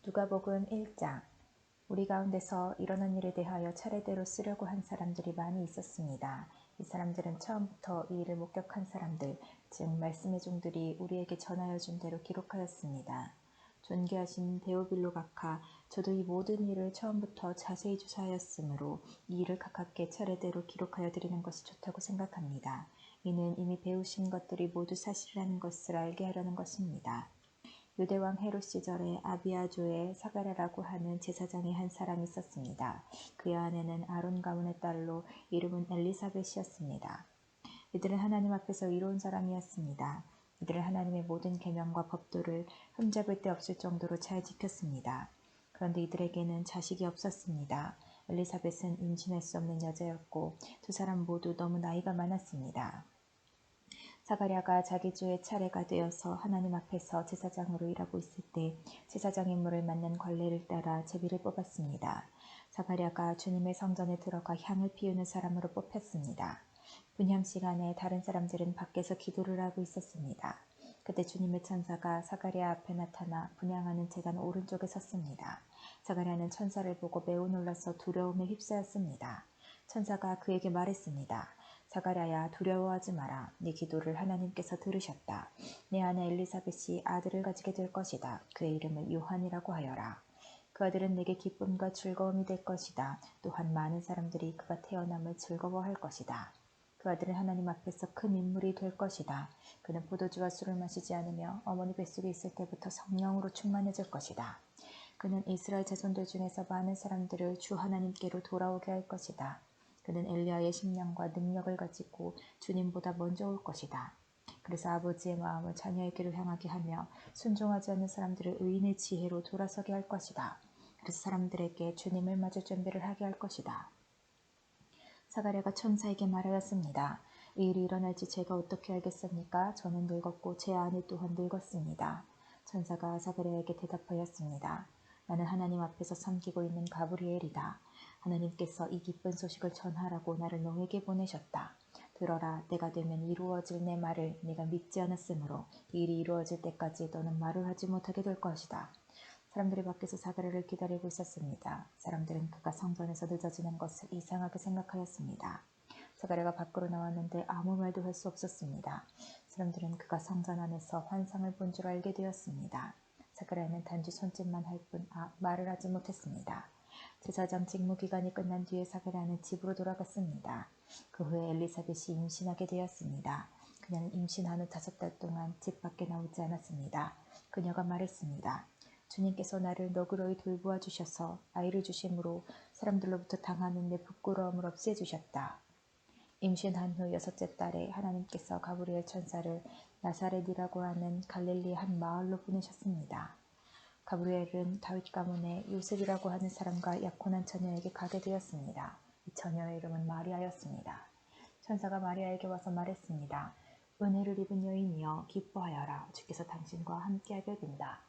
누가복음 1장. 우리 가운데서 일어난 일에 대하여 차례대로 쓰려고 한 사람들이 많이 있었습니다. 이 사람들은 처음부터 이 일을 목격한 사람들, 즉 말씀의 종들이 우리에게 전하여 준 대로 기록하였습니다. 존귀하신 데오빌로 각하, 저도 이 모든 일을 처음부터 자세히 조사하였으므로 이 일을 가깝게 차례대로 기록하여 드리는 것이 좋다고 생각합니다. 이는 이미 배우신 것들이 모두 사실이라는 것을 알게 하려는 것입니다. 유대왕 헤롯 시절에 아비아조의 사가랴라고 하는 제사장의 한 사람이 있었습니다. 그의 아내는 아론 가문의 딸로 이름은 엘리사벳이었습니다. 이들은 하나님 앞에서 의로운 사람이었습니다. 이들은 하나님의 모든 계명과 법도를 흠잡을 데 없을 정도로 잘 지켰습니다. 그런데 이들에게는 자식이 없었습니다. 엘리사벳은 임신할 수 없는 여자였고 두 사람 모두 너무 나이가 많았습니다. 사가랴가 자기 주의 차례가 되어서 하나님 앞에서 제사장으로 일하고 있을 때 제사장 임무를 맡는 관례를 따라 제비를 뽑았습니다. 사가랴가 주님의 성전에 들어가 향을 피우는 사람으로 뽑혔습니다. 분향 시간에 다른 사람들은 밖에서 기도를 하고 있었습니다. 그때 주님의 천사가 사가랴 앞에 나타나 분향하는 제단 오른쪽에 섰습니다. 사가랴는 천사를 보고 매우 놀라서 두려움에 휩싸였습니다. 천사가 그에게 말했습니다. 사가랴야, 두려워하지 마라. 네 기도를 하나님께서 들으셨다. 내 아내 엘리사벳이 아들을 가지게 될 것이다. 그의 이름을 요한이라고 하여라. 그 아들은 내게 기쁨과 즐거움이 될 것이다. 또한 많은 사람들이 그가 태어남을 즐거워할 것이다. 그 아들은 하나님 앞에서 큰 인물이 될 것이다. 그는 포도주와 술을 마시지 않으며 어머니 뱃속에 있을 때부터 성령으로 충만해질 것이다. 그는 이스라엘 자손들 중에서 많은 사람들을 주 하나님께로 돌아오게 할 것이다. 그는 엘리야의 심령과 능력을 가지고 주님보다 먼저 올 것이다. 그래서 아버지의 마음을 자녀에게로 향하게 하며 순종하지 않는 사람들을 의인의 지혜로 돌아서게 할 것이다. 그래서 사람들에게 주님을 맞을 준비를 하게 할 것이다. 사가랴가 천사에게 말하였습니다. 이 일이 일어날지 제가 어떻게 알겠습니까? 저는 늙었고 제 아내 또한 늙었습니다. 천사가 사가랴에게 대답하였습니다. 나는 하나님 앞에서 섬기고 있는 가브리엘이다. 하나님께서 이 기쁜 소식을 전하라고 나를 너에게 보내셨다. 들어라, 때가 되면 이루어질 내 말을 네가 믿지 않았으므로 이 일이 이루어질 때까지 너는 말을 하지 못하게 될 것이다. 사람들이 밖에서 사가랴를 기다리고 있었습니다. 사람들은 그가 성전에서 늦어지는 것을 이상하게 생각하였습니다. 사가랴가 밖으로 나왔는데 아무 말도 할 수 없었습니다. 사람들은 그가 성전 안에서 환상을 본 줄 알게 되었습니다. 사가랴는 단지 손짓만 할 뿐 말을 하지 못했습니다. 제사장 직무 기간이 끝난 뒤에 사가랴는 집으로 돌아갔습니다. 그 후에 엘리사벳이 임신하게 되었습니다. 그녀는 임신한 후 5달 동안 집 밖에 나오지 않았습니다. 그녀가 말했습니다. 주님께서 나를 너그러이 돌보아 주셔서 아이를 주심으로 사람들로부터 당하는 내 부끄러움을 없애주셨다. 임신한 후 6째 달에 하나님께서 가브리엘 천사를 나사렛이라고 하는 갈릴리의 한 마을로 보내셨습니다. 가브리엘은 다윗 가문의 요셉이라고 하는 사람과 약혼한 처녀에게 가게 되었습니다. 이 처녀의 이름은 마리아였습니다. 천사가 마리아에게 와서 말했습니다. 은혜를 입은 여인이여 기뻐하여라. 주께서 당신과 함께하게 된다.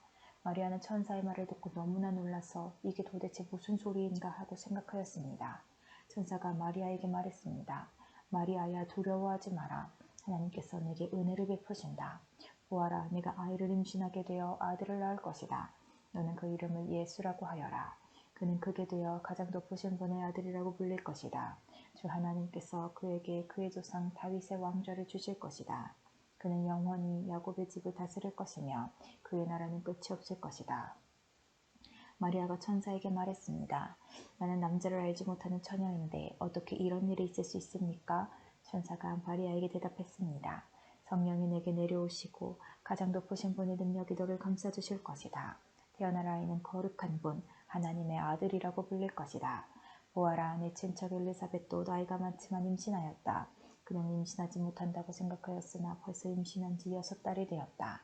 마리아는 천사의 말을 듣고 너무나 놀라서 이게 도대체 무슨 소리인가 하고 생각하였습니다. 천사가 마리아에게 말했습니다. 마리아야, 두려워하지 마라. 하나님께서 내게 은혜를 베푸신다. 보아라, 네가 아이를 임신하게 되어 아들을 낳을 것이다. 너는 그 이름을 예수라고 하여라. 그는 크게 되어 가장 높으신 분의 아들이라고 불릴 것이다. 주 하나님께서 그에게 그의 조상 다윗의 왕좌를 주실 것이다. 그는 영원히 야곱의 집을 다스릴 것이며 그의 나라는 끝이 없을 것이다. 마리아가 천사에게 말했습니다. 나는 남자를 알지 못하는 처녀인데 어떻게 이런 일이 있을 수 있습니까? 천사가 마리아에게 대답했습니다. 성령이 내게 내려오시고 가장 높으신 분의 능력이 너를 감싸주실 것이다. 태어날 아이는 거룩한 분, 하나님의 아들이라고 불릴 것이다. 보아라, 내 친척 엘리사벳도 나이가 많지만 임신하였다. 그는 임신하지 못한다고 생각하였으나 벌써 임신한 지 6달이 되었다.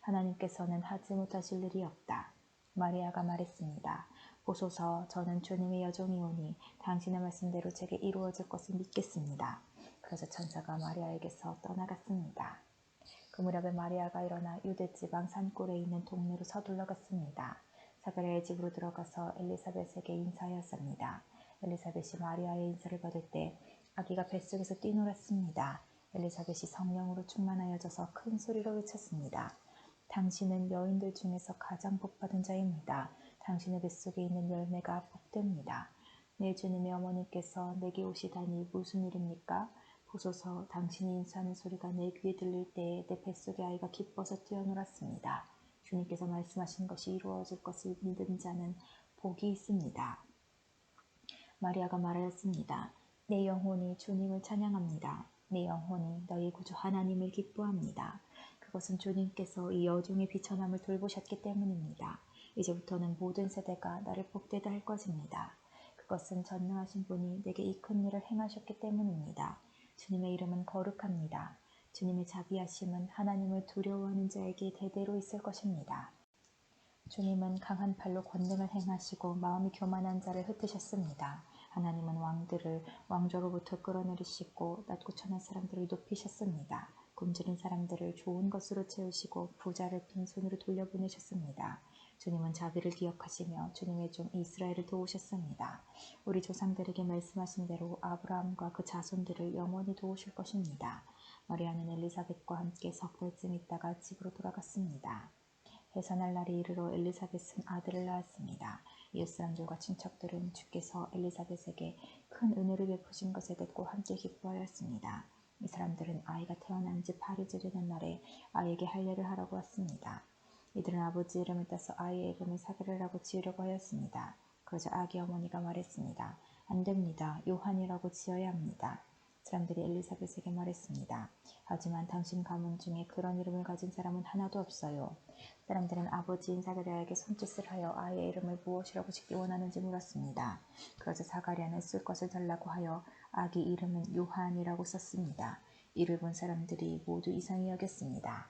하나님께서는 하지 못하실 일이 없다. 마리아가 말했습니다. 보소서, 저는 주님의 여종이오니 당신의 말씀대로 제게 이루어질 것을 믿겠습니다. 그래서 천사가 마리아에게서 떠나갔습니다. 그 무렵에 마리아가 일어나 유대 지방 산골에 있는 동네로 서둘러 갔습니다. 사가랴의 집으로 들어가서 엘리사벳에게 인사하였습니다. 엘리사벳이 마리아의 인사를 받을 때 아기가 뱃속에서 뛰놀았습니다. 엘리사벳이 성령으로 충만하여져서 큰 소리로 외쳤습니다. 당신은 여인들 중에서 가장 복받은 자입니다. 당신의 뱃속에 있는 열매가 복됩니다. 내 주님의 어머니께서 내게 오시다니 무슨 일입니까? 보소서, 당신이 인사하는 소리가 내 귀에 들릴 때에 내 뱃속의 아이가 기뻐서 뛰어놀았습니다. 주님께서 말씀하신 것이 이루어질 것을 믿은 자는 복이 있습니다. 마리아가 말하였습니다. 내 영혼이 주님을 찬양합니다. 내 영혼이 너희 구주 하나님을 기뻐합니다. 그것은 주님께서 이 여종의 비천함을 돌보셨기 때문입니다. 이제부터는 모든 세대가 나를 복되다 할 것입니다. 그것은 전능하신 분이 내게 이 큰 일을 행하셨기 때문입니다. 주님의 이름은 거룩합니다. 주님의 자비하심은 하나님을 두려워하는 자에게 대대로 있을 것입니다. 주님은 강한 팔로 권능을 행하시고 마음이 교만한 자를 흩으셨습니다. 하나님은 왕들을 왕좌로부터 끌어내리시고 낮고 천한 사람들을 높이셨습니다. 굶주린 사람들을 좋은 것으로 채우시고 부자를 빈손으로 돌려보내셨습니다. 주님은 자비를 기억하시며 주님의 종 이스라엘을 도우셨습니다. 우리 조상들에게 말씀하신 대로 아브라함과 그 자손들을 영원히 도우실 것입니다. 마리아는 엘리사벳과 함께 석 달쯤 있다가 집으로 돌아갔습니다. 해산할 날이 이르러 엘리사벳은 아들을 낳았습니다. 이웃사람들과 친척들은 주께서 엘리사벳에게 큰 은혜를 베푸신 것에 대고 함께 기뻐하였습니다. 이 사람들은 아이가 태어난 지 8일째 되는 날에 아이에게 할례를 하라고 왔습니다. 이들은 아버지 이름을 따서 아이의 이름을 사게라라고 지으려고 하였습니다. 그러자 아기 어머니가 말했습니다. 안 됩니다. 요한이라고 지어야 합니다. 사람들이 엘리사벳에게 말했습니다. 하지만 당신 가문 중에 그런 이름을 가진 사람은 하나도 없어요. 사람들은 아버지인 사가랴에게 손짓을 하여 아이의 이름을 무엇이라고 짓기 원하는지 물었습니다. 그러자 사가랴는 쓸 것을 달라고 하여 아기 이름은 요한이라고 썼습니다. 이를 본 사람들이 모두 이상히 여겼습니다.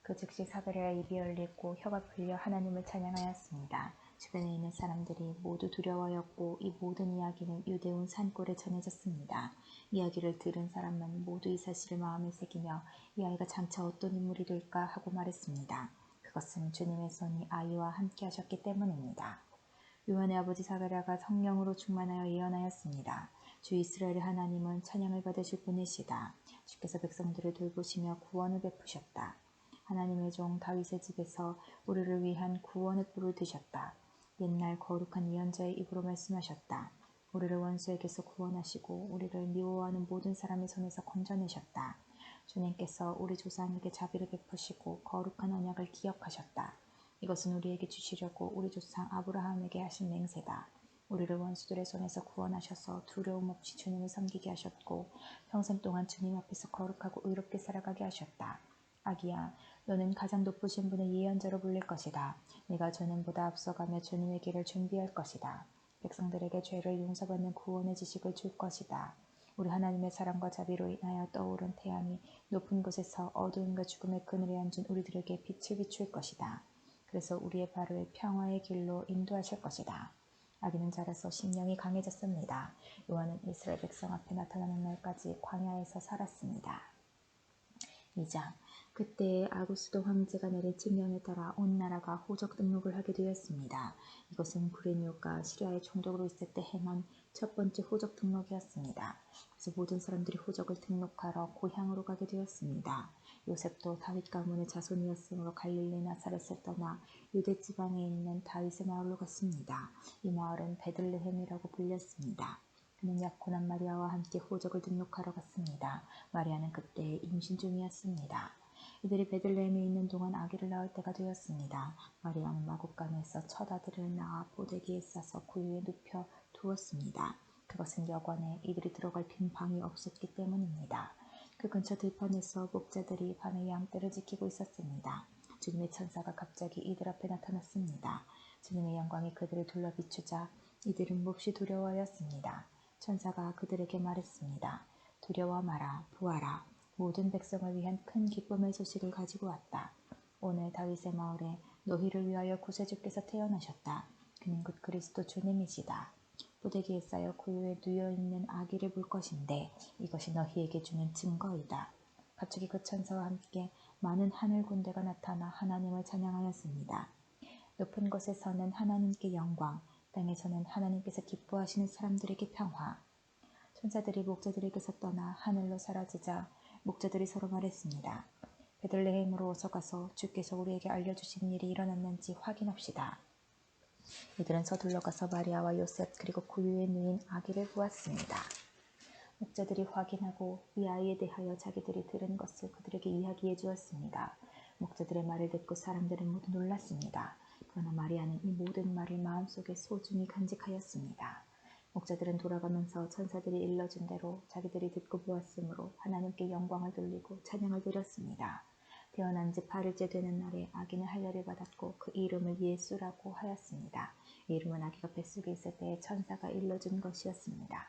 그 즉시 사가랴의 입이 열리고 혀가 풀려 하나님을 찬양하였습니다. 주변에 있는 사람들이 모두 두려워하였고 이 모든 이야기는 유대 온 산골에 전해졌습니다. 이야기를 들은 사람은 모두 이 사실을 마음에 새기며 이 아이가 장차 어떤 인물이 될까 하고 말했습니다. 그것은 주님의 손이 아이와 함께 하셨기 때문입니다. 요한의 아버지 사가랴가 성령으로 충만하여 예언하였습니다. 주 이스라엘의 하나님은 찬양을 받으실 분이시다. 주께서 백성들을 돌보시며 구원을 베푸셨다. 하나님의 종 다윗의 집에서 우리를 위한 구원의 뿔을 드셨다. 옛날 거룩한 예언자의 입으로 말씀하셨다. 우리를 원수에게서 구원하시고 우리를 미워하는 모든 사람의 손에서 건져내셨다. 주님께서 우리 조상에게 자비를 베푸시고 거룩한 언약을 기억하셨다. 이것은 우리에게 주시려고 우리 조상 아브라함에게 하신 맹세다. 우리를 원수들의 손에서 구원하셔서 두려움 없이 주님을 섬기게 하셨고 평생 동안 주님 앞에서 거룩하고 의롭게 살아가게 하셨다. 아기야, 너는 가장 높으신 분의 예언자로 불릴 것이다. 네가 주님보다 앞서가며 주님의 길을 준비할 것이다. 백성들에게 죄를 용서받는 구원의 지식을 줄 것이다. 우리 하나님의 사랑과 자비로 인하여 떠오른 태양이 높은 곳에서 어두움과 죽음의 그늘에 앉은 우리들에게 빛을 비출 것이다. 그래서 우리의 발을 평화의 길로 인도하실 것이다. 아기는 자라서 심령이 강해졌습니다. 요한은 이스라엘 백성 앞에 나타나는 날까지 광야에서 살았습니다. 2장. 그때에 아구스도 황제가 내린 칙령에 따라 온 나라가 호적 등록을 하게 되었습니다. 이것은 구레뇨가 시리아의 총독으로 있을 때 행한 첫 번째 호적 등록이었습니다. 그래서 모든 사람들이 호적을 등록하러 고향으로 가게 되었습니다. 요셉도 다윗 가문의 자손이었으므로 갈릴리 나사렛을 떠나 유대 지방에 있는 다윗의 마을로 갔습니다. 이 마을은 베들레헴이라고 불렸습니다. 그는 약혼한 마리아와 함께 호적을 등록하러 갔습니다. 마리아는 그때 임신 중이었습니다. 이들이 베들레헴에 있는 동안 아기를 낳을 때가 되었습니다. 마리아는 마국간에서 첫 아들을 낳아 포대기에 싸서 구유에 눕혀 두었습니다. 그것은 여관에 이들이 들어갈 빈 방이 없었기 때문입니다. 그 근처 들판에서 목자들이 밤에 양떼를 지키고 있었습니다. 주님의 천사가 갑자기 이들 앞에 나타났습니다. 주님의 영광이 그들을 둘러 비추자 이들은 몹시 두려워하였습니다. 천사가 그들에게 말했습니다. 두려워 마라, 부하라. 모든 백성을 위한 큰 기쁨의 소식을 가지고 왔다. 오늘 다윗의 마을에 너희를 위하여 구세주께서 태어나셨다. 그는 곧 그리스도 주님이시다. 포대기에 쌓여 구유에 누워있는 아기를 볼 것인데 이것이 너희에게 주는 증거이다. 갑자기 그 천사와 함께 많은 하늘 군대가 나타나 하나님을 찬양하였습니다. 높은 곳에서는 하나님께 영광, 땅에서는 하나님께서 기뻐하시는 사람들에게 평화. 천사들이 목자들에게서 떠나 하늘로 사라지자 목자들이 서로 말했습니다. 베들레헴으로 어서 가서 주께서 우리에게 알려주신 일이 일어났는지 확인합시다. 이들은 서둘러 가서 마리아와 요셉 그리고 고유의 누인 아기를 보았습니다. 목자들이 확인하고 이 아이에 대하여 자기들이 들은 것을 그들에게 이야기해 주었습니다. 목자들의 말을 듣고 사람들은 모두 놀랐습니다. 그러나 마리아는 이 모든 말을 마음속에 소중히 간직하였습니다. 목자들은 돌아가면서 천사들이 일러준 대로 자기들이 듣고 보았으므로 하나님께 영광을 돌리고 찬양을 드렸습니다. 태어난 지 8일째 되는 날에 아기는 할례를 받았고 그 이름을 예수라고 하였습니다. 이 이름은 아기가 뱃속에 있을 때에 천사가 일러준 것이었습니다.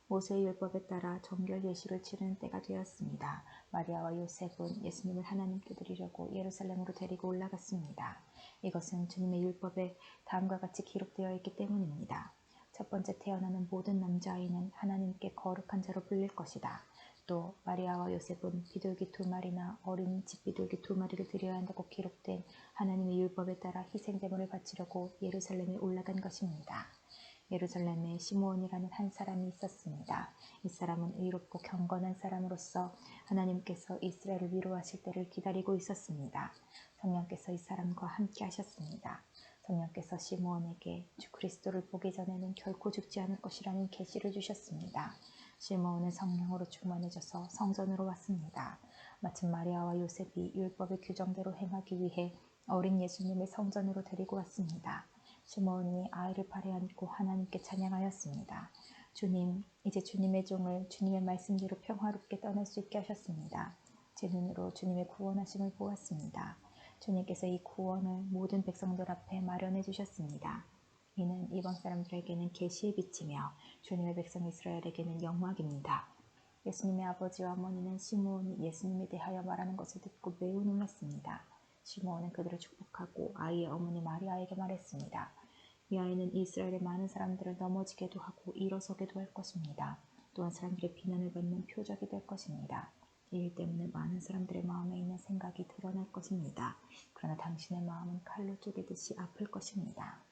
모세의 율법에 따라 정결 예수를 치르는 때가 되었습니다. 마리아와 요셉은 예수님을 하나님께 드리려고 예루살렘으로 데리고 올라갔습니다. 이것은 주님의 율법에 다음과 같이 기록되어 있기 때문입니다. 첫 번째 태어나는 모든 남자아이는 하나님께 거룩한 자로 불릴 것이다. 또 마리아와 요셉은 비둘기 2마리나 어린 집비둘기 2마리를 드려야 한다고 기록된 하나님의 율법에 따라 희생제물을 바치려고 예루살렘에 올라간 것입니다. 예루살렘에 시므온이라는 한 사람이 있었습니다. 이 사람은 의롭고 경건한 사람으로서 하나님께서 이스라엘을 위로하실 때를 기다리고 있었습니다. 성령께서 이 사람과 함께 하셨습니다. 성령께서 시므온에게 주 그리스도를 보기 전에는 결코 죽지 않을 것이라는 계시를 주셨습니다. 시므온은 성령으로 충만해져서 성전으로 왔습니다. 마침 마리아와 요셉이 율법의 규정대로 행하기 위해 어린 예수님을 성전으로 데리고 왔습니다. 시므온이 아이를 발에 안고 하나님께 찬양하였습니다. 주님, 이제 주님의 종을 주님의 말씀대로 평화롭게 떠날 수 있게 하셨습니다. 제 눈으로 주님의 구원하심을 보았습니다. 주님께서 이 구원을 모든 백성들 앞에 마련해 주셨습니다. 이는 이방 사람들에게는 계시의 빛이며 주님의 백성 이스라엘에게는 영광입니다. 예수님의 아버지와 어머니는 시므온이 예수님에 대하여 말하는 것을 듣고 매우 놀랐습니다. 시므온은 그들을 축복하고 아이의 어머니 마리아에게 말했습니다. 이 아이는 이스라엘의 많은 사람들을 넘어지게도 하고 일어서게도 할 것입니다. 또한 사람들의 비난을 받는 표적이 될 것입니다. 이 일 때문에 많은 사람들의 마음에 있는 생각이 드러날 것입니다. 그러나 당신의 마음은 칼로 쪼개듯이 아플 것입니다.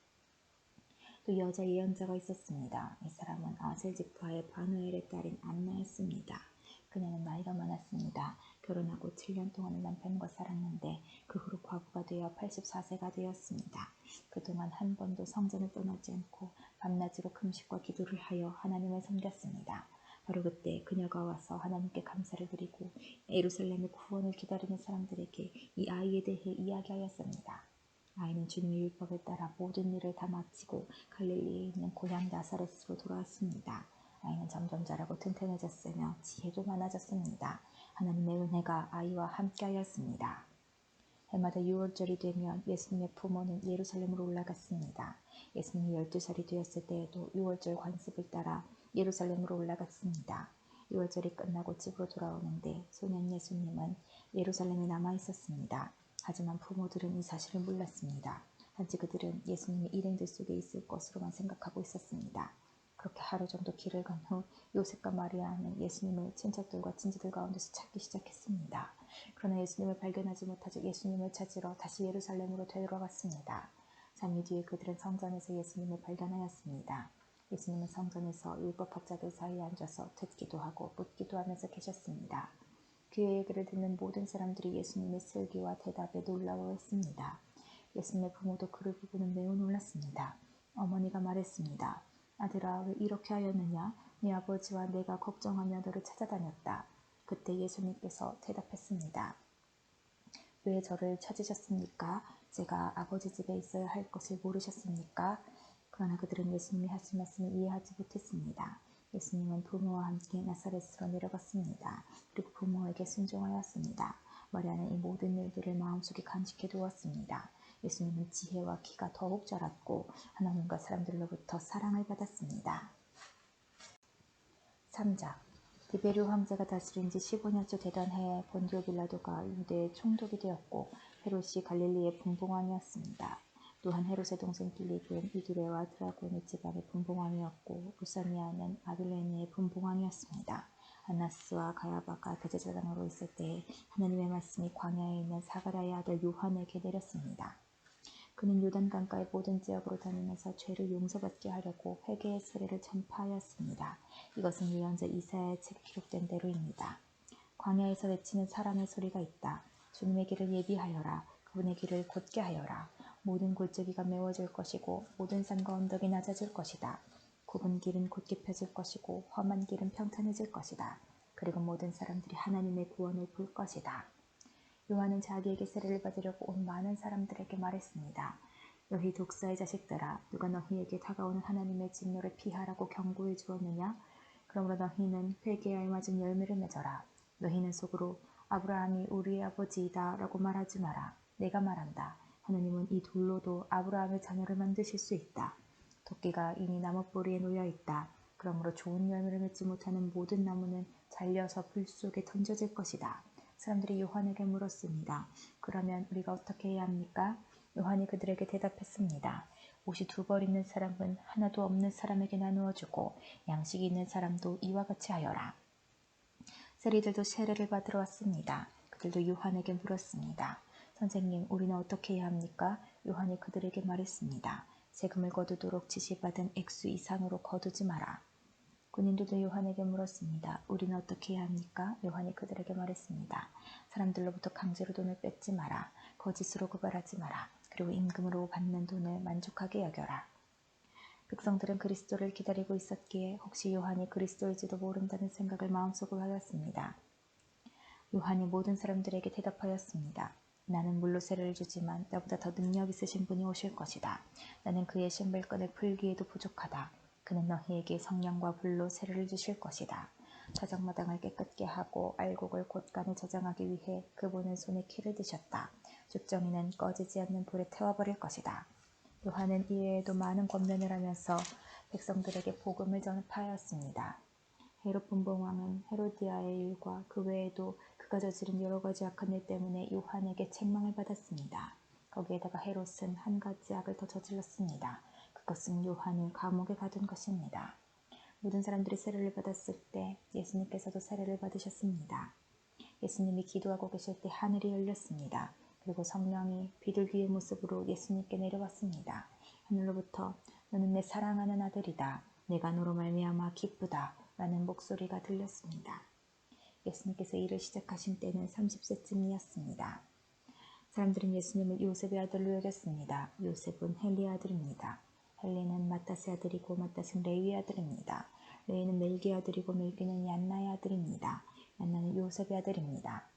또 여자 예언자가 있었습니다. 이 사람은 아셀 지파의 바누엘의 딸인 안나였습니다. 그녀는 나이가 많았습니다. 결혼하고 7년 동안을 남편과 살았는데 그 후로 과부가 되어 84세가 되었습니다. 그동안 한 번도 성전을 떠나지 않고 밤낮으로 금식과 기도를 하여 하나님을 섬겼습니다. 바로 그때 그녀가 와서 하나님께 감사를 드리고 예루살렘의 구원을 기다리는 사람들에게 이 아이에 대해 이야기하였습니다. 아이는 주님의 율법에 따라 모든 일을 다 마치고 갈릴리에 있는 고향 나사렛으로 돌아왔습니다. 아이는 점점 자라고 튼튼해졌으며 지혜도 많아졌습니다. 하나님의 은혜가 아이와 함께하였습니다. 해마다 6월절이 되면 예수님의 부모는 예루살렘으로 올라갔습니다. 예수님이 12살이 되었을 때에도 6월절 관습을 따라 예루살렘으로 올라갔습니다. 6월절이 끝나고 집으로 돌아오는데 소년 예수님은 예루살렘에 남아 있었습니다. 하지만 부모들은 이 사실을 몰랐습니다. 단지 그들은 예수님이 일행들 속에 있을 것으로만 생각하고 있었습니다. 그렇게 하루 정도 길을 간 후 요셉과 마리아는 예수님을 친척들과 친지들 가운데서 찾기 시작했습니다. 그러나 예수님을 발견하지 못하자 예수님을 찾으러 다시 예루살렘으로 되돌아갔습니다. 3일 뒤에 그들은 성전에서 예수님을 발견하였습니다. 예수님은 성전에서 율법학자들 사이에 앉아서 듣기도 하고 묻기도 하면서 계셨습니다. 그의 얘기를 듣는 모든 사람들이 예수님의 슬기와 대답에 놀라워했습니다. 예수님의 부모도 그를 보고는 매우 놀랐습니다. 어머니가 말했습니다. 아들아, 왜 이렇게 하였느냐? 네 아버지와 내가 걱정하며 너를 찾아다녔다. 그때 예수님께서 대답했습니다. 왜 저를 찾으셨습니까? 제가 아버지 집에 있어야 할 것을 모르셨습니까? 그러나 그들은 예수님이 하신 말씀을 이해하지 못했습니다. 예수님은 부모와 함께 나사렛으로 내려갔습니다. 그리고 부모에게 순종하였습니다. 마리아는 이 모든 일들을 마음속에 간직해 두었습니다. 예수님은 지혜와 키가 더욱 자랐고 하나님과 사람들로부터 사랑을 받았습니다. 3장 디베르 황제가 다스린 지 15년째 되던 해에 본디오 빌라도가 유대의 총독이 되었고 헤롯이 갈릴리의 분봉왕이었습니다. 또한 헤롯의 동생 빌립은 이두레와 드라고니 지방의 분봉왕이었고 루사니아는 아빌레니의 분봉왕이었습니다. 안나스와 가야바가 대제사장으로 있을 때에 하나님의 말씀이 광야에 있는 사가랴의 아들 요한에게 내렸습니다. 그는 요단강가의 모든 지역으로 다니면서 죄를 용서받게 하려고 회개의 세례를 전파하였습니다. 이것은 예언자 이사야의 책에 기록된 대로입니다. 광야에서 외치는 사람의 소리가 있다. 주님의 길을 예비하여라. 그분의 길을 곧게 하여라. 모든 골짜기가 메워질 것이고 모든 산과 언덕이 낮아질 것이다. 굽은 길은 곧게 펴질 것이고 험한 길은 평탄해질 것이다. 그리고 모든 사람들이 하나님의 구원을 볼 것이다. 요한은 자기에게 세례를 받으려고 온 많은 사람들에게 말했습니다. 너희 독사의 자식들아, 누가 너희에게 다가오는 하나님의 진노를 피하라고 경고해 주었느냐? 그러므로 너희는 회개에 알맞은 열매를 맺어라. 너희는 속으로 아브라함이 우리의 아버지이다 라고 말하지 마라. 내가 말한다. 하나님은 이 돌로도 아브라함의 자녀를 만드실 수 있다. 도끼가 이미 나무뿌리에 놓여 있다. 그러므로 좋은 열매를 맺지 못하는 모든 나무는 잘려서 불 속에 던져질 것이다. 사람들이 요한에게 물었습니다. 그러면 우리가 어떻게 해야 합니까? 요한이 그들에게 대답했습니다. 옷이 2벌 있는 사람은 하나도 없는 사람에게 나누어 주고 양식이 있는 사람도 이와 같이 하여라. 세리들도 세례를 받으러 왔습니다. 그들도 요한에게 물었습니다. 선생님, 우리는 어떻게 해야 합니까? 요한이 그들에게 말했습니다. 세금을 거두도록 지시받은 액수 이상으로 거두지 마라. 군인들도 요한에게 물었습니다. 우리는 어떻게 해야 합니까? 요한이 그들에게 말했습니다. 사람들로부터 강제로 돈을 뺏지 마라. 거짓으로 고발하지 마라. 그리고 임금으로 받는 돈을 만족하게 여겨라. 백성들은 그리스도를 기다리고 있었기에 혹시 요한이 그리스도일지도 모른다는 생각을 마음속으로 하였습니다. 요한이 모든 사람들에게 대답하였습니다. 나는 물로 세례를 주지만 나보다 더 능력 있으신 분이 오실 것이다. 나는 그의 신발끈을 풀기에도 부족하다. 그는 너희에게 성령과 불로 세례를 주실 것이다. 사장마당을 깨끗게 하고 알곡을 곳간에 저장하기 위해 그분은 손에 키를 드셨다. 죽정이는 꺼지지 않는 불에 태워버릴 것이다. 요한은 이외에도 많은 권면을 하면서 백성들에게 복음을 전파하였습니다. 헤롯 분봉왕은 헤로디아의 일과 그 외에도 그가 저지른 여러 가지 악한 일 때문에 요한에게 책망을 받았습니다. 거기에다가 헤롯은 한 가지 악을 더 저질렀습니다. 그것은 요한을 감옥에 가둔 것입니다. 모든 사람들이 세례를 받았을 때 예수님께서도 세례를 받으셨습니다. 예수님이 기도하고 계실 때 하늘이 열렸습니다. 그리고 성령이 비둘기의 모습으로 예수님께 내려왔습니다. 하늘로부터 너는 내 사랑하는 아들이다. 내가 너로 말미암아 기쁘다. 라는 목소리가 들렸습니다. 예수님께서 일을 시작하신 때는 30세쯤이었습니다. 사람들은 예수님을 요셉의 아들로 여겼습니다. 요셉은 헬리의 아들입니다. 헬리는 마따스의 아들이고 마따스는 레위의 아들입니다. 레위는 멜기의 아들이고 멜기는 얀나의 아들입니다. 얀나는 요셉의 아들입니다.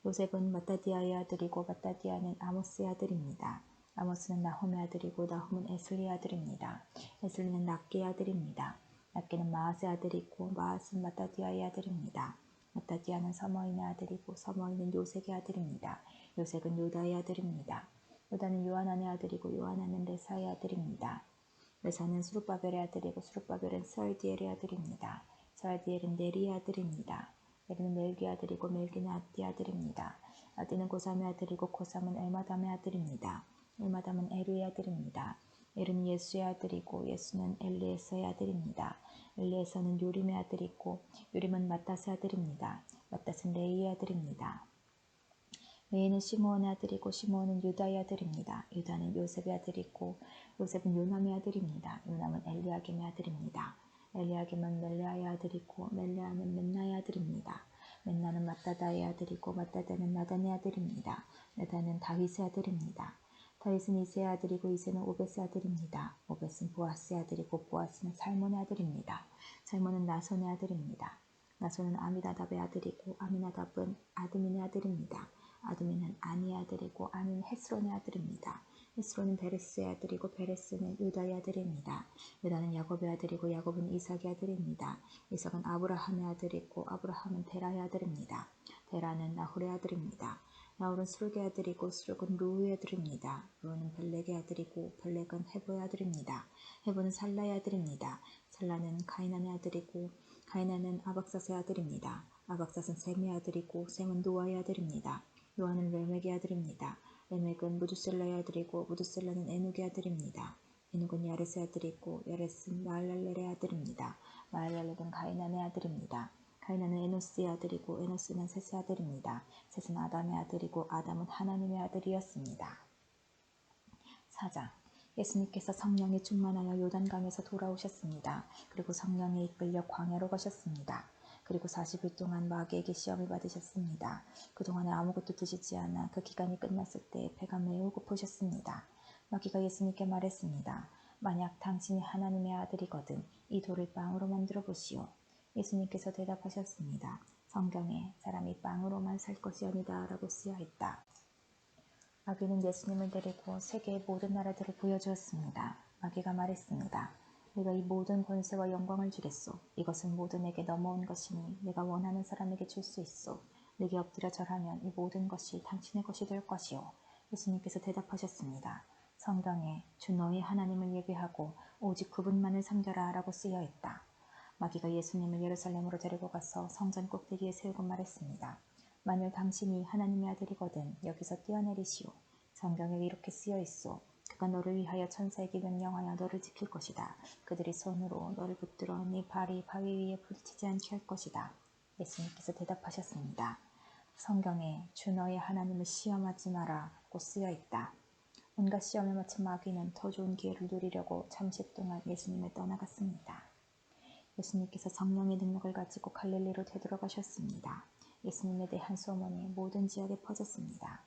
요셉은 마따디아의 아들이고 마따디아는 아모스의 아들입니다. 아모스는 나홈의 아들이고 나홈은 에슬리의 아들입니다. 에슬리는 락게의 아들입니다. 락게는 마앗의 아들이고 마앗은 마따디아의 아들입니다. 마따디아는 서머인의 아들이고 서머인은 요색의 아들입니다. 요색은 요다의 아들입니다. 요다는 요하난의 아들이고 요하난은 레사의 아들입니다. 레사는 수룹바벨의 아들이고 수룹바벨은 스알디엘의 아들입니다. 스알디엘은 네리의 아들입니다. 네리는 멜기의 아들이고 멜기는 아띠의 아들입니다. 아띠는 고삼의 아들이고 고삼은 엘마담의 아들입니다. 엘마담은 에르의 아들입니다. 에르는 예수의 아들이고 예수는 엘리에서의 아들입니다. 엘리에서는 요림의 아들이고 요림은 마따스의 아들입니다. 마따스는 레이의 아들입니다. 레이는 시므온의 아들이고 시므온은 유다의 아들입니다. 유다는 요셉의 아들이고 요셉은 요남의 아들입니다. 요남은 엘리야김의 아들입니다. 엘리야김은 멜레아의 아들이고 멜레아는 멘나의 아들입니다. 멘나는 마따다의 아들이고 마따다는 나단의 아들입니다. 나단은 다윗의 아들입니다. 다윗은 이새의 아들이고 이새는 오벳의 아들입니다. 오벳은 보아스의 아들이고 보아스는 살몬의 아들입니다. 살몬은 나손의 아들입니다. 나손은 아미나답의 아들이고 아미나답은 아드민의 아들입니다. 아드민은 아니의 아들이고 아니는 헤스론의 아들입니다. 헤스론은 베레스의 아들이고 베레스는 유다의 아들입니다. 유다는 야곱의 아들이고 야곱은 이삭의 아들입니다. 이삭은 아브라함의 아들이고 아브라함은 데라의 아들입니다. 데라는 나홀의 아들입니다. 나홀은 스룩의 아들이고 스룩은 루우의 아들입니다. 루우는 벨렉의 아들이고 벨렉은 헤보의 아들입니다. 헤보는 살라의 아들입니다. 살라는 가이난의 아들이고 가이난은 아박삿의 아들입니다. 아박삿은 셈의 아들이고 셈은 노아의 아들입니다. 노아는 레멕의 아들입니다. 레멕은 무두셀라의 아들이고 무두셀라는 에녹의 아들입니다. 에녹은 야렛의 아들이고 야렛은 마할랄렐의 아들입니다. 마할랄렐은 가이난의 아들입니다. 가이난은 에노스의 아들이고 에노스는 셋의 아들입니다. 셋은 아담의 아들이고 아담은 하나님의 아들이었습니다. 4장 예수님께서 성령에 충만하여 요단강에서 돌아오셨습니다. 그리고 성령에 이끌려 광야로 가셨습니다. 그리고 40일 동안 마귀에게 시험을 받으셨습니다. 그동안에 아무것도 드시지 않아 그 기간이 끝났을 때 배가 매우 고프셨습니다. 마귀가 예수님께 말했습니다. 만약 당신이 하나님의 아들이거든 이 돌을 빵으로 만들어 보시오. 예수님께서 대답하셨습니다. 성경에 사람이 빵으로만 살 것이 아니다 라고 쓰여 있다. 마귀는 예수님을 데리고 세계의 모든 나라들을 보여주었습니다. 마귀가 말했습니다. 내가 이 모든 권세와 영광을 주겠소. 이것은 모든에게 넘어온 것이니 내가 원하는 사람에게 줄 수 있소. 내게 엎드려 절하면 이 모든 것이 당신의 것이 될 것이오. 예수님께서 대답하셨습니다. 성경에 주 너희 하나님을 예배하고 오직 그분만을 섬겨라 라고 쓰여 있다. 마귀가 예수님을 예루살렘으로 데리고 가서 성전 꼭대기에 세우고 말했습니다. 만일 당신이 하나님의 아들이거든 여기서 뛰어내리시오. 성경에 이렇게 쓰여 있소. 그가 너를 위하여 천사에게 명령하여 너를 지킬 것이다. 그들이 손으로 너를 붙들어 네 발이 바위 위에 부딪히지 않게 할 것이다. 예수님께서 대답하셨습니다. 성경에 주 너의 하나님을 시험하지 마라고 쓰여 있다. 온갖 시험에 마친 마귀는 더 좋은 기회를 누리려고 잠시 동안 예수님을 떠나갔습니다. 예수님께서 성령의 능력을 가지고 갈릴리로 되돌아가셨습니다. 예수님에 대한 소문이 모든 지역에 퍼졌습니다.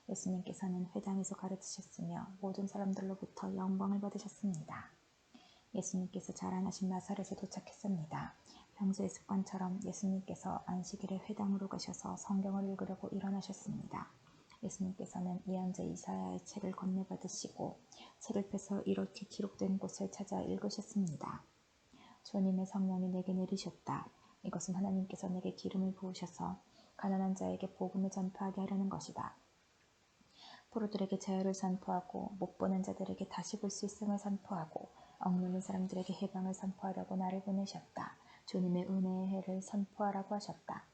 예수님께서는 회당에서 가르치셨으며 모든 사람들로부터 영광을 받으셨습니다. 예수님께서 자라나신 나사렛에 도착했습니다. 평소의 습관처럼 예수님께서 안식일에 회당으로 가셔서 성경을 읽으려고 일어나셨습니다. 예수님께서는 예언자 이사야의 책을 건네받으시고 책을 펴서 이렇게 기록된 곳을 찾아 읽으셨습니다. 주님의 성령이 내게 내리셨다. 이것은 하나님께서 내게 기름을 부으셔서 가난한 자에게 복음을 전파하게 하려는 것이다. 포로들에게 자유를 선포하고 못 보는 자들에게 다시 볼 수 있음을 선포하고 억눌린 사람들에게 해방을 선포하려고 나를 보내셨다. 주님의 은혜의 해를 선포하라고 하셨다.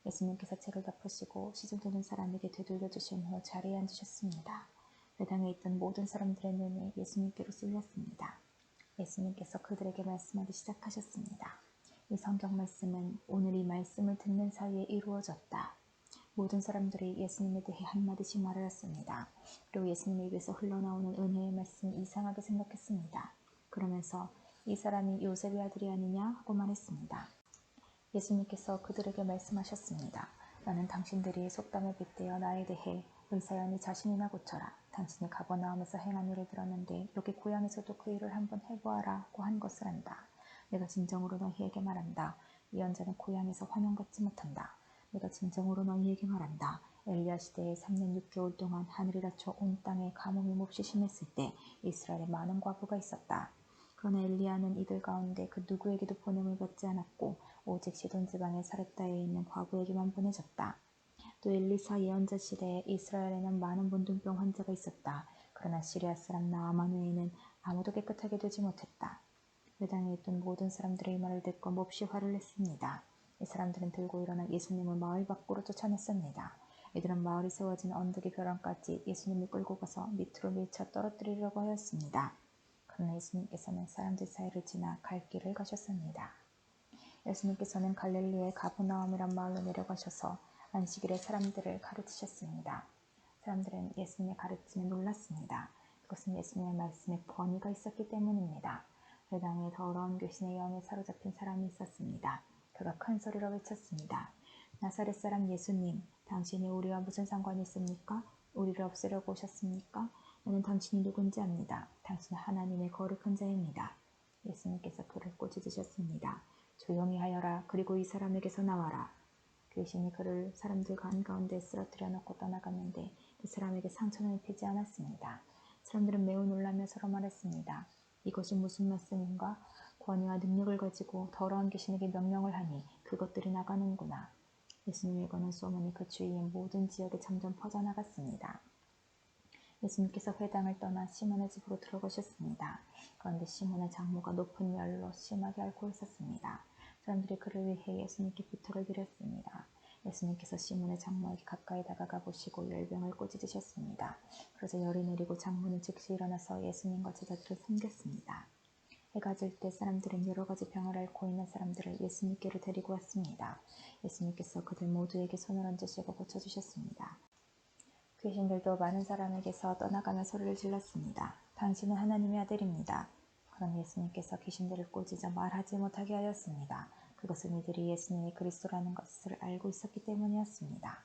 예수님께서 책을 덮으시고 시중 드는 사람에게 되돌려 주신 후 자리에 앉으셨습니다. 회당에 있던 모든 사람들의 눈이 예수님께로 쏠렸습니다. 예수님께서 그들에게 말씀하기 시작하셨습니다. 이 성경 말씀은 오늘 이 말씀을 듣는 사이에 이루어졌다. 모든 사람들이 예수님에 대해 한마디씩 말하였습니다. 그리고 예수님의 입에서 흘러나오는 은혜의 말씀이 이상하게 생각했습니다. 그러면서 이 사람이 요셉의 아들이 아니냐 하고 말했습니다. 예수님께서 그들에게 말씀하셨습니다. 나는 당신들이 속담에 빗대어 나에 대해 의사여니 자신이나 고쳐라. 당신이 가버나움에서 행한 일을 들었는데 여기 고향에서도 그 일을 한번 해보아라고 한 것을 안다. 내가 진정으로 너희에게 말한다. 예언자는 고향에서 환영받지 못한다. 내가 진정으로 너희에게 말한다. 엘리야 시대에 3년 6개월 동안 하늘이 닫혀 온 땅에 가뭄이 몹시 심했을 때 이스라엘에 많은 과부가 있었다. 그러나 엘리야는 이들 가운데 그 누구에게도 보냄을 받지 않았고 오직 시돈 지방의 사렙다에 있는 과부에게만 보내졌다. 또 엘리사 예언자 시대에 이스라엘에는 많은 문둥병 환자가 있었다. 그러나 시리아 사람 나아만 외에는 아무도 깨끗하게 되지 못했다. 회당에 있던 모든 사람들의 이 말을 듣고 몹시 화를 냈습니다. 이 사람들은 들고 일어나 예수님을 마을 밖으로 쫓아냈습니다. 이들은 마을이 세워진 언덕의 벼랑까지 예수님을 끌고 가서 밑으로 밀쳐 떨어뜨리려고 하였습니다. 그러나 예수님께서는 사람들 사이를 지나 갈 길을 가셨습니다. 예수님께서는 갈릴리의 가버나움이란 마을로 내려가셔서 안식일에 사람들을 가르치셨습니다. 사람들은 예수님의 가르침에 놀랐습니다. 그것은 예수님의 말씀에 권위가 있었기 때문입니다. 회당에 더러운 귀신의 영에 사로잡힌 사람이 있었습니다. 그가 큰 소리로 외쳤습니다. 나사렛 사람 예수님, 당신이 우리와 무슨 상관이 있습니까? 우리를 없애려고 오셨습니까? 나는 당신이 누군지 압니다. 당신은 하나님의 거룩한 자입니다. 예수님께서 그를 꼬집으셨습니다. 조용히 하여라. 그리고 이 사람에게서 나와라. 귀신이 그를 사람들 한가운데 쓰러뜨려 놓고 떠나갔는데 그 사람에게 상처는 입히지 않았습니다. 사람들은 매우 놀라며 서로 말했습니다. 이것이 무슨 말씀인가? 권위와 능력을 가지고 더러운 귀신에게 명령을 하니 그것들이 나가는구나. 예수님에 관한 소문이 그 주위의 모든 지역에 점점 퍼져나갔습니다. 예수님께서 회당을 떠나 시몬의 집으로 들어가셨습니다. 그런데 시몬의 장모가 높은 열로 심하게 앓고 있었습니다. 사람들이 그를 위해 예수님께 부탁을 드렸습니다. 예수님께서 시몬의 장모에게 가까이 다가가 보시고 열병을 꼬집으셨습니다. 그러자 열이 내리고 장모는 즉시 일어나서 예수님과 제자들을 섬겼습니다. 해가 질 때 사람들은 여러 가지 병을 앓고 있는 사람들을 예수님께로 데리고 왔습니다. 예수님께서 그들 모두에게 손을 얹으시고 고쳐주셨습니다. 귀신들도 많은 사람에게서 떠나가며 소리를 질렀습니다. 당신은 하나님의 아들입니다. 그러나 예수님께서 귀신들을 꾸짖어 말하지 못하게 하였습니다. 그것은 이들이 예수님이 그리스도라는 것을 알고 있었기 때문이었습니다.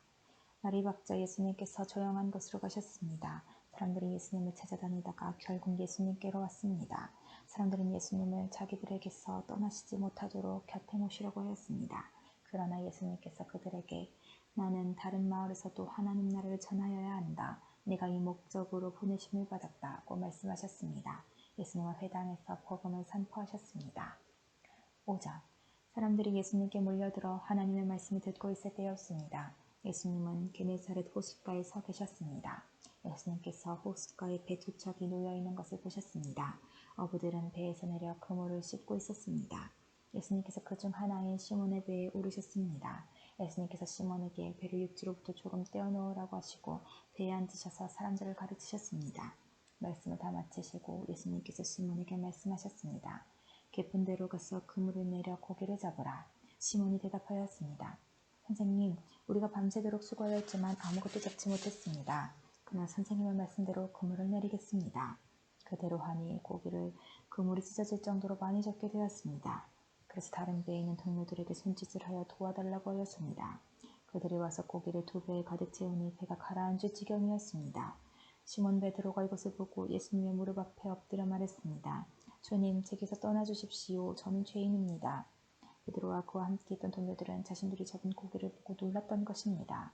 날이 밝자 예수님께서 조용한 곳으로 가셨습니다. 사람들이 예수님을 찾아다니다가 결국 예수님께로 왔습니다. 사람들은 예수님을 자기들에게서 떠나시지 못하도록 곁에 모시려고 하였습니다. 그러나 예수님께서 그들에게 나는 다른 마을에서도 하나님 나라를 전하여야 한다. 내가 이 목적으로 보내심을 받았다고 말씀하셨습니다. 예수님은 회당에서 복음을 선포하셨습니다. 5장 사람들이 예수님께 몰려들어 하나님의 말씀을 듣고 있을 때였습니다. 예수님은 게네사렛 호숫가에 서 계셨습니다. 예수님께서 호숫가에 배 두 척이 놓여있는 것을 보셨습니다. 어부들은 배에서 내려 그물을 씻고 있었습니다. 예수님께서 그중 하나인 시몬의 배에 오르셨습니다. 예수님께서 시몬에게 배를 육지로부터 조금 떼어놓으라고 하시고 배에 앉으셔서 사람들을 가르치셨습니다. 말씀을 다 마치시고 예수님께서 시몬에게 말씀하셨습니다. 깊은 데로 가서 그물을 내려 고기를 잡으라. 시몬이 대답하였습니다. 선생님, 우리가 밤새도록 수고하였지만 아무것도 잡지 못했습니다. 그러나 선생님의 말씀대로 그물을 내리겠습니다. 그대로 하니 그물이 찢어질 정도로 많이 잡게 되었습니다. 그래서 다른 배에 있는 동료들에게 손짓을 하여 도와달라고 하였습니다. 그들이 와서 고기를 2배에 가득 채우니 배가 가라앉을 지경이었습니다. 시몬 베드로가 이것을 보고 예수님의 무릎 앞에 엎드려 말했습니다. 주님, 제게서 떠나주십시오. 저는 죄인입니다. 베드로와 그와 함께 있던 동료들은 자신들이 잡은 고기를 보고 놀랐던 것입니다.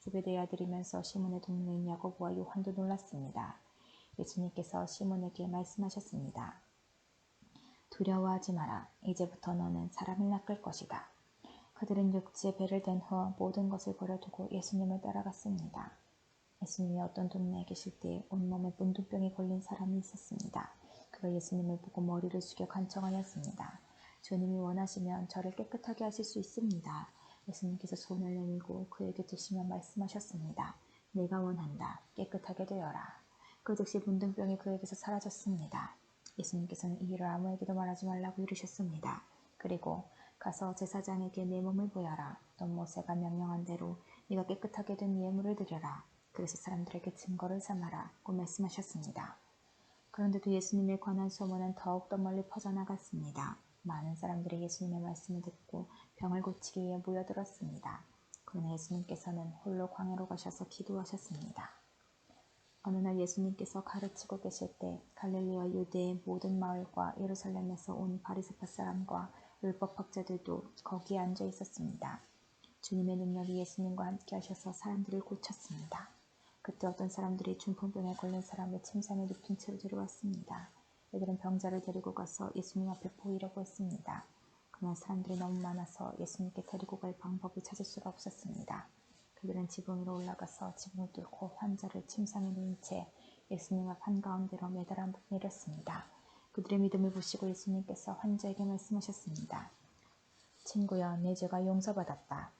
제베데의 아들이면서 시몬의 동료인 야고보와 요한도 놀랐습니다. 예수님께서 시몬에게 말씀하셨습니다. 두려워하지 마라. 이제부터 너는 사람을 낚을 것이다. 그들은 육지에 배를 댄 후 모든 것을 버려두고 예수님을 따라갔습니다. 예수님이 어떤 동네에 계실 때 온몸에 문둥병이 걸린 사람이 있었습니다. 그가 예수님을 보고 머리를 숙여 간청하였습니다. 주님이 원하시면 저를 깨끗하게 하실 수 있습니다. 예수님께서 손을 내밀고 그에게 드시며 말씀하셨습니다. 내가 원한다. 깨끗하게 되어라. 그 즉시 문둥병이 그에게서 사라졌습니다. 예수님께서는 이 일을 아무에게도 말하지 말라고 이르셨습니다. 그리고 가서 제사장에게 내 몸을 보여라. 또 모세가 명령한 대로 네가 깨끗하게 된 예물을 드려라. 그래서 사람들에게 증거를 삼아라고 말씀하셨습니다. 그런데도 예수님에 관한 소문은 더욱더 멀리 퍼져나갔습니다. 많은 사람들이 예수님의 말씀을 듣고 병을 고치기 위해 모여들었습니다. 그러나 예수님께서는 홀로 광야로 가셔서 기도하셨습니다. 어느 날 예수님께서 가르치고 계실 때 갈릴리와 유대의 모든 마을과 예루살렘에서 온 바리새파 사람과 율법학자들도 거기에 앉아 있었습니다. 주님의 능력이 예수님과 함께 하셔서 사람들을 고쳤습니다. 그때 어떤 사람들이 중풍병에 걸린 사람을 침상에 눕힌 채로 데려왔습니다. 이들은 병자를 데리고 가서 예수님 앞에 보이려고 했습니다. 그러나 사람들이 너무 많아서 예수님께 데리고 갈 방법을 찾을 수가 없었습니다. 그들은 지붕 위로 올라가서 지붕을 뚫고 환자를 침상에 누인 채 예수님 앞 한가운데로 매달아 내렸습니다. 그들의 믿음을 보시고 예수님께서 환자에게 말씀하셨습니다. 친구야, 내 죄가 용서받았다.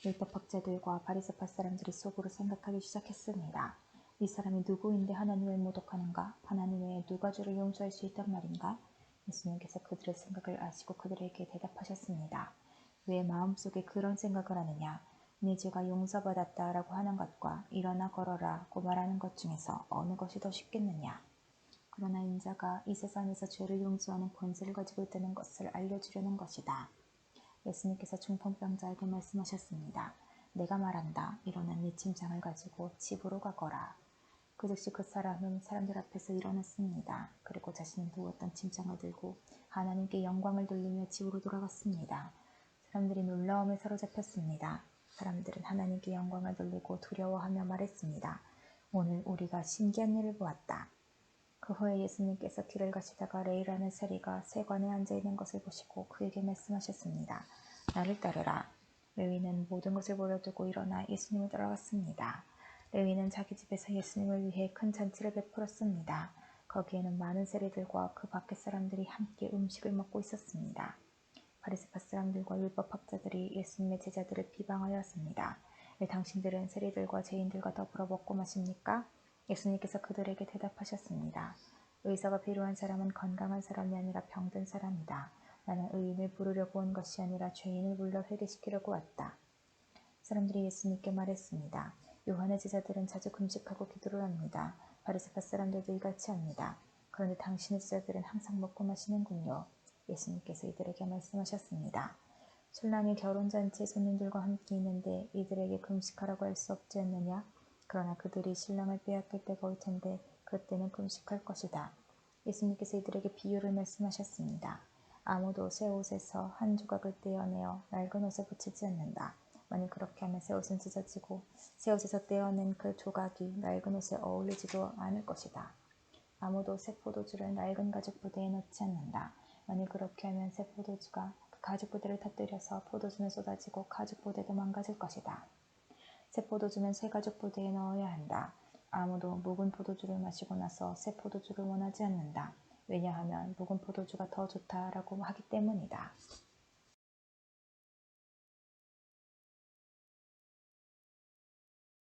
율법학자들과 바리새파 사람들이 속으로 생각하기 시작했습니다. 이 사람이 누구인데 하나님을 모독하는가? 하나님 외에 누가 죄를 용서할 수 있단 말인가? 예수님께서 그들의 생각을 아시고 그들에게 대답하셨습니다. 왜 마음속에 그런 생각을 하느냐? 네 죄가 용서받았다라고 하는 것과 일어나 걸어라고 말하는 것 중에서 어느 것이 더 쉽겠느냐? 그러나 인자가 이 세상에서 죄를 용서하는 권세를 가지고 있다는 것을 알려주려는 것이다. 예수님께서 중풍병자에게 말씀하셨습니다. 내가 말한다. 일어나 네 침상을 가지고 집으로 가거라. 그 즉시 그 사람은 사람들 앞에서 일어났습니다. 그리고 자신이 누웠던 침상을 들고 하나님께 영광을 돌리며 집으로 돌아갔습니다. 사람들이 놀라움에 사로잡혔습니다. 사람들은 하나님께 영광을 돌리고 두려워하며 말했습니다. 오늘 우리가 신기한 일을 보았다. 그 후에 예수님께서 길을 가시다가 레위라는 세리가 세관에 앉아있는 것을 보시고 그에게 말씀하셨습니다. 나를 따르라. 레위는 모든 것을 버려두고 일어나 예수님을 따라갔습니다. 레위는 자기 집에서 예수님을 위해 큰 잔치를 베풀었습니다. 거기에는 많은 세리들과 그 밖의 사람들이 함께 음식을 먹고 있었습니다. 바리새파 사람들과 율법학자들이 예수님의 제자들을 비방하였습니다. 왜 당신들은 세리들과 죄인들과 더불어 먹고 마십니까? 예수님께서 그들에게 대답하셨습니다. 의사가 필요한 사람은 건강한 사람이 아니라 병든 사람이다. 나는 의인을 부르려고 온 것이 아니라 죄인을 불러 회개시키려고 왔다. 사람들이 예수님께 말했습니다. 요한의 제자들은 자주 금식하고 기도를 합니다. 바리새파 사람들도 이같이 합니다. 그런데 당신의 제자들은 항상 먹고 마시는군요. 예수님께서 이들에게 말씀하셨습니다. 신랑이 결혼잔치에 손님들과 함께 있는데 이들에게 금식하라고 할 수 없지 않느냐? 그러나 그들이 신랑을 빼앗길 때가 올 텐데 그때는 금식할 것이다. 예수님께서 이들에게 비유를 말씀하셨습니다. 아무도 새 옷에서 한 조각을 떼어내어 낡은 옷에 붙이지 않는다. 만일 그렇게 하면 새 옷은 찢어지고 새 옷에서 떼어낸 그 조각이 낡은 옷에 어울리지도 않을 것이다. 아무도 새 포도주를 낡은 가죽 부대에 넣지 않는다. 만일 그렇게 하면 새 포도주가 그 가죽 부대를 터뜨려서 포도주는 쏟아지고 가죽 부대도 망가질 것이다. 새 포도주는 새 가죽 부대에 넣어야 한다. 아무도 묵은 포도주를 마시고 나서 새 포도주를 원하지 않는다. 왜냐하면 묵은 포도주가 더 좋다라고 하기 때문이다.